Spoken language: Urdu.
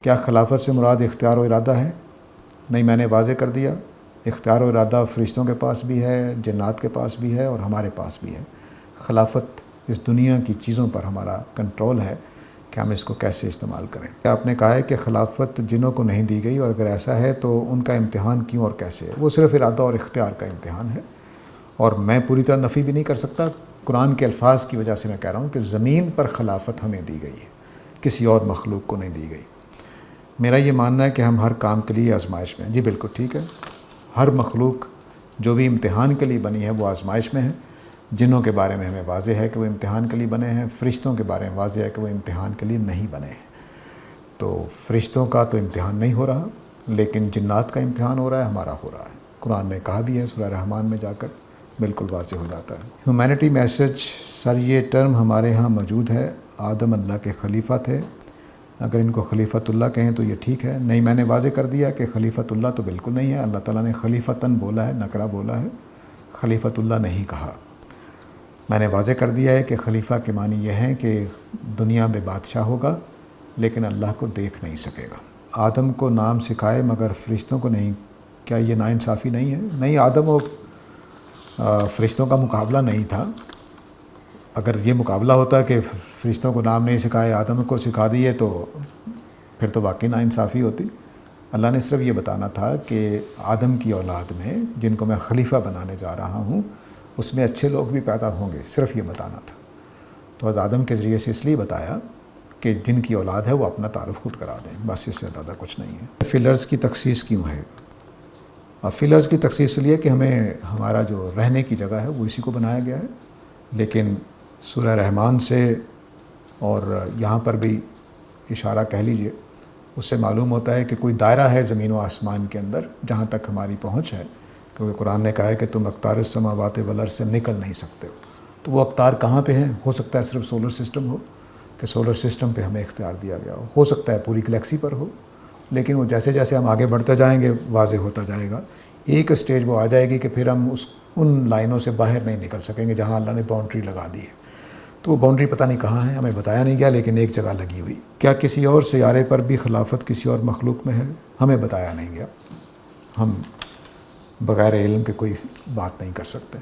کیا خلافت سے مراد اختیار و ارادہ ہے؟ نہیں، میں نے واضح کر دیا، اختیار و ارادہ فرشتوں کے پاس بھی ہے، جنات کے پاس بھی ہے اور ہمارے پاس بھی ہے۔ خلافت اس دنیا کی چیزوں پر ہمارا کنٹرول ہے کہ ہم اس کو کیسے استعمال کریں۔ آپ نے کہا ہے کہ خلافت جنوں کو نہیں دی گئی، اور اگر ایسا ہے تو ان کا امتحان کیوں اور کیسے ہے؟ وہ صرف ارادہ اور اختیار کا امتحان ہے، اور میں پوری طرح نفی بھی نہیں کر سکتا۔ قرآن کے الفاظ کی وجہ سے میں کہہ رہا ہوں کہ زمین پر خلافت ہمیں دی گئی ہے، کسی اور مخلوق کو نہیں دی گئی۔ میرا یہ ماننا ہے کہ ہم ہر کام کے لیے آزمائش میں ہیں۔ جی بالکل ٹھیک ہے، ہر مخلوق جو بھی امتحان کے لیے بنی ہے وہ آزمائش میں ہے۔ جنوں کے بارے میں ہمیں واضح ہے کہ وہ امتحان کے لیے بنے ہیں، فرشتوں کے بارے میں واضح ہے کہ وہ امتحان کے لیے نہیں بنے ہیں۔ تو فرشتوں کا تو امتحان نہیں ہو رہا، لیکن جنات کا امتحان ہو رہا ہے، ہمارا ہو رہا ہے۔ قرآن نے کہا بھی ہے، سورہ رحمان میں جا کر بالکل واضح ہو جاتا ہے۔ ہیومینٹی میسج، سر یہ ٹرم ہمارے ہاں موجود ہے۔ آدم اللہ کے خلیفہ تھے، اگر ان کو خلیفۃ اللہ کہیں تو یہ ٹھیک ہے۔ نہیں، میں نے واضح کر دیا کہ خلیفۃ اللہ تو بالکل نہیں ہے۔ اللہ تعالیٰ نے خلیفتاً بولا ہے، نکرہ بولا ہے، خلیفۃ اللہ نہیں کہا۔ میں نے واضح کر دیا ہے کہ خلیفہ کے معنی یہ ہیں کہ دنیا میں بادشاہ ہوگا لیکن اللہ کو دیکھ نہیں سکے گا۔ آدم کو نام سکھائے مگر فرشتوں کو نہیں، کیا یہ ناانصافی نہیں ہے؟ نہیں، آدم و فرشتوں کا مقابلہ نہیں تھا۔ اگر یہ مقابلہ ہوتا کہ فرشتوں کو نام نہیں سکھائے، آدم کو سکھا دیے، تو پھر تو واقعی ناانصافی ہوتی۔ اللہ نے صرف یہ بتانا تھا کہ آدم کی اولاد میں جن کو میں خلیفہ بنانے جا رہا ہوں اس میں اچھے لوگ بھی پیدا ہوں گے، صرف یہ بتانا تھا۔ تو حضرت آدم کے ذریعے سے اس لیے بتایا کہ جن کی اولاد ہے وہ اپنا تعارف خود کرا دیں، بس اس سے زیادہ کچھ نہیں ہے۔ فلرز کی تخصیص کیوں ہے؟ فلرز کی تخصیص اس لیے کہ ہمیں ہمارا جو رہنے کی جگہ ہے وہ اسی کو بنایا گیا ہے، لیکن سورہ رحمان سے اور یہاں پر بھی اشارہ کہہ لیجئے، اس سے معلوم ہوتا ہے کہ کوئی دائرہ ہے زمین و آسمان کے اندر جہاں تک ہماری پہنچ ہے، کیونکہ قرآن نے کہا ہے کہ تم اقطار السماوات والارض سے نکل نہیں سکتے ہو۔ تو وہ اقطار کہاں پہ ہیں؟ ہو سکتا ہے صرف سولر سسٹم ہو، کہ سولر سسٹم پہ ہمیں اختیار دیا گیا ہو سکتا ہے پوری گلیکسی پر ہو، لیکن وہ جیسے جیسے ہم آگے بڑھتے جائیں گے واضح ہوتا جائے گا۔ ایک اسٹیج وہ آ جائے گی کہ پھر ہم ان لائنوں سے باہر نہیں نکل سکیں گے جہاں اللہ نے باؤنڈری لگا دی ہے۔ تو وہ باؤنڈری پتہ نہیں کہاں ہے، ہمیں بتایا نہیں گیا، لیکن ایک جگہ لگی ہوئی۔ کیا کسی اور سیارے پر بھی خلافت کسی اور مخلوق میں ہے؟ ہمیں بتایا نہیں گیا، ہم بغیر علم کے کوئی بات نہیں کر سکتے۔